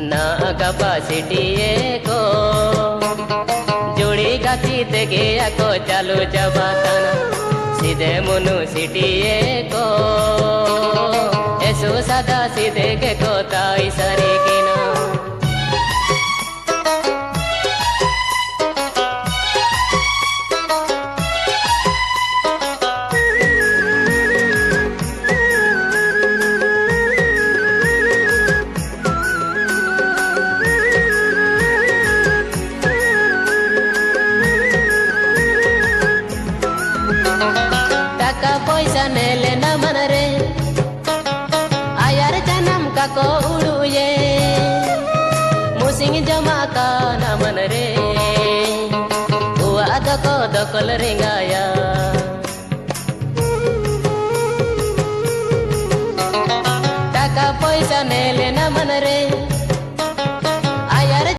ना कैपेसिटी को जोड़ी गाती ते गया को चालू जबाताना सीधे मुनु सिटी को ऐसो सादा सीधे के को ताई सारी की ना पैसा ने लेना मन रे आयार जन्म का को उड़ुए मुसिंग जमा का ना मन रे हुआ तो को दकल रेंगाया